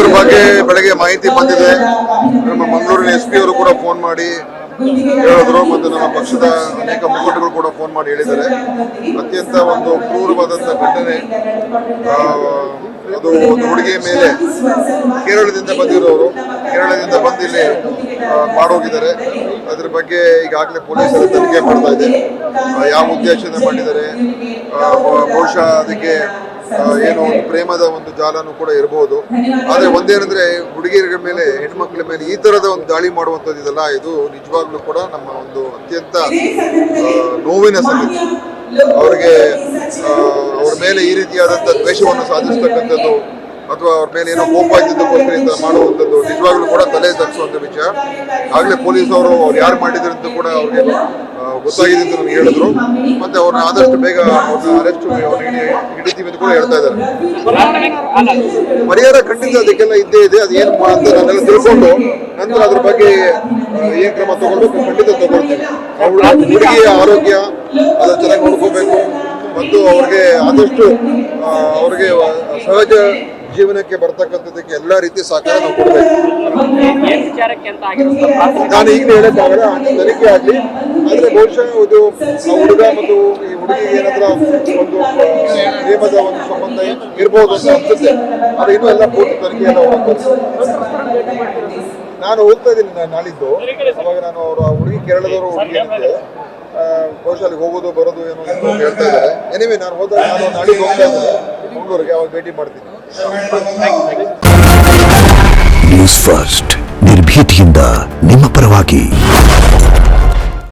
ಇದ್ರ ಬಗ್ಗೆ ಬೆಳಗ್ಗೆ ಮಾಹಿತಿ ಬಂದಿದೆ. ನಮ್ಮ ಮಂಗಳೂರಿನ SP ಅವರು ಕೂಡ ಫೋನ್ ಮಾಡಿ ಹೇಳಿದ್ರು, ಮತ್ತು ನಮ್ಮ ಪಕ್ಷದ ಅನೇಕ ಮುಖಂಡರು ಕೂಡ ಫೋನ್ ಮಾಡಿ ಹೇಳಿದ್ದಾರೆ. ಅತ್ಯಂತ ಒಂದು ಕ್ರೂರವಾದಂಥ ಘಟನೆ. ಅದು ಒಂದು ಹುಡುಗಿಯ ಮೇಲೆ ಕೇರಳದಿಂದ ಬಂದಿರೋರು ಇಲ್ಲಿ ಮಾಡೋಗಿದ್ದಾರೆ. ಅದ್ರ ಬಗ್ಗೆ ಈಗಾಗಲೇ ಪೊಲೀಸರು ತನಿಖೆ ಮಾಡ್ತಾ ಇದೆ. ಯಾವ ಉದ್ದೇಶದಿಂದ ಮಾಡಿದ್ದಾರೆ, ಬಹುಶಃ ಅದಕ್ಕೆ ಏನೋ ಒಂದು ಪ್ರೇಮದ ಒಂದು ಜಾಲನೂ ಕೂಡ ಇರಬಹುದು. ಆದರೆ ಒಂದೇನಂದ್ರೆ, ಹುಡುಗಿಯರ ಮೇಲೆ, ಹೆಣ್ಮಕ್ಳ ಮೇಲೆ ಈ ತರದ ಒಂದು ದಾಳಿ ಮಾಡುವಂಥದ್ದು ಇದೆಲ್ಲ, ಇದು ನಿಜವಾಗ್ಲೂ ಕೂಡ ನಮ್ಮ ಒಂದು ಅತ್ಯಂತ ನೋವಿನ ಸಂಗತಿ. ಅವ್ರಿಗೆ ಅವ್ರ ಮೇಲೆ ಈ ರೀತಿಯಾದಂಥ ದ್ವೇಷವನ್ನು ಸಾಧಿಸ್ತಕ್ಕಂಥದ್ದು ಅಥವಾ ಅವ್ರ ಮೇಲೆ ಏನೋ ಕೋಪ ಇದ್ದಕ್ಕೋಸ್ಕರ ಇಂಥ ಮಾಡುವಂಥದ್ದು ನಿಜವಾಗ್ಲೂ ಕೂಡ ತಲೆ ತಗ್ಸುವಂಥ ವಿಷಯ. ಆಗಲೇ ಪೊಲೀಸವರು ಅವ್ರು ಯಾರು ಮಾಡಿದ್ರು ಅಂತ ಕೂಡ ಅವ್ರಿಗೆ ಗೊತ್ತಾಗಿದೆ ಅಂತ ನನಗೆ ಹೇಳಿದ್ರು. ಮತ್ತೆ ಅವ್ರನ್ನ ಆದಷ್ಟು ಬೇಗ ಅವ್ರನ್ನ ಅರೆಸ್ಟ್ ಹಿಡಿತೀವಿ ಅಂತ ಕೂಡ ಹೇಳ್ತಾ ಇದ್ದಾರೆ. ಪರಿಹಾರ ಖಂಡಿತ ಅದಕ್ಕೆಲ್ಲ ಇದ್ದೇ ಇದೆ. ಅದು ಏನು ಅಂತ ನಾನೆಲ್ಲ ತಿಳ್ಕೊಂಡು ನಂತರ ಅದ್ರ ಬಗ್ಗೆ ಏನ್ ಕ್ರಮ ತಗೊಳ್ಬೇಕು ಖಂಡಿತ ತಗೊಳ್ತೀವಿ. ಹುಡುಗಿಯ ಆರೋಗ್ಯ ಅದನ್ನ ಚೆನ್ನಾಗಿ ನೋಡ್ಕೋಬೇಕು ಮತ್ತು ಅವ್ರಿಗೆ ಆದಷ್ಟು ಅವ್ರಿಗೆ ಸಹಜ ಜೀವನಕ್ಕೆ ಬರ್ತಕ್ಕಂಥದ್ದಕ್ಕೆ ಎಲ್ಲಾ ರೀತಿ ಸಹಕಾರ ನಾವು ಕೊಡಬೇಕು. ನಾನು ಈಗಲೇ ಹೇಳಕ್ಕಾಗಲ್ಲ, ತನಿಖೆ ಆಗಲಿ. ಆದ್ರೆ ಬಹುಶಃ ಇದು ಹುಡುಗ ಮತ್ತು ಈ ಹುಡುಗಿಗೆ ಏನಾದ್ರೂ ಒಂದು ಪ್ರೇಮದ ಒಂದು ಸಂಬಂಧ ಇರ್ಬೋದು ಅಂತ ಅನ್ಸುತ್ತೆ. ಆದ್ರೆ ಇನ್ನೂ ಎಲ್ಲ ಪೂರ್ತಿ ತನಿಖೆ ಎಲ್ಲ ಹೋಗ್ತಾರೆ. ನಾನು ಹೋಗ್ತಾ ಇದ್ದೀನಿ ನಾಳಿದ್ದು. ಅವಾಗ ನಾನು ಅವರು ಹುಡುಗಿ ಕೇರಳದವರು ಹುಡುಗಿ ಅಂತೆ, ಬಹುಶಃ ಅಲ್ಲಿ ಹೋಗೋದು ಬರೋದು ಏನೋ ಹೇಳ್ತಾ ಇದ್ದಾರೆ. ಎನಿವೆ ನಾನು ನಾಳೆಗೆ ಹೋಗ್ತಾ ಇದ್ದೀನಿ ಮಂಗಳೂರಿಗೆ, ಅವಾಗ ಭೇಟಿ ಮಾಡ್ತೀನಿ. ನ್ಯೂಸ್ ಫಸ್ಟ್, ನಿರ್ಭೀತಿಯಿಂದ ನಿಮ್ಮ ಪರವಾಗಿ.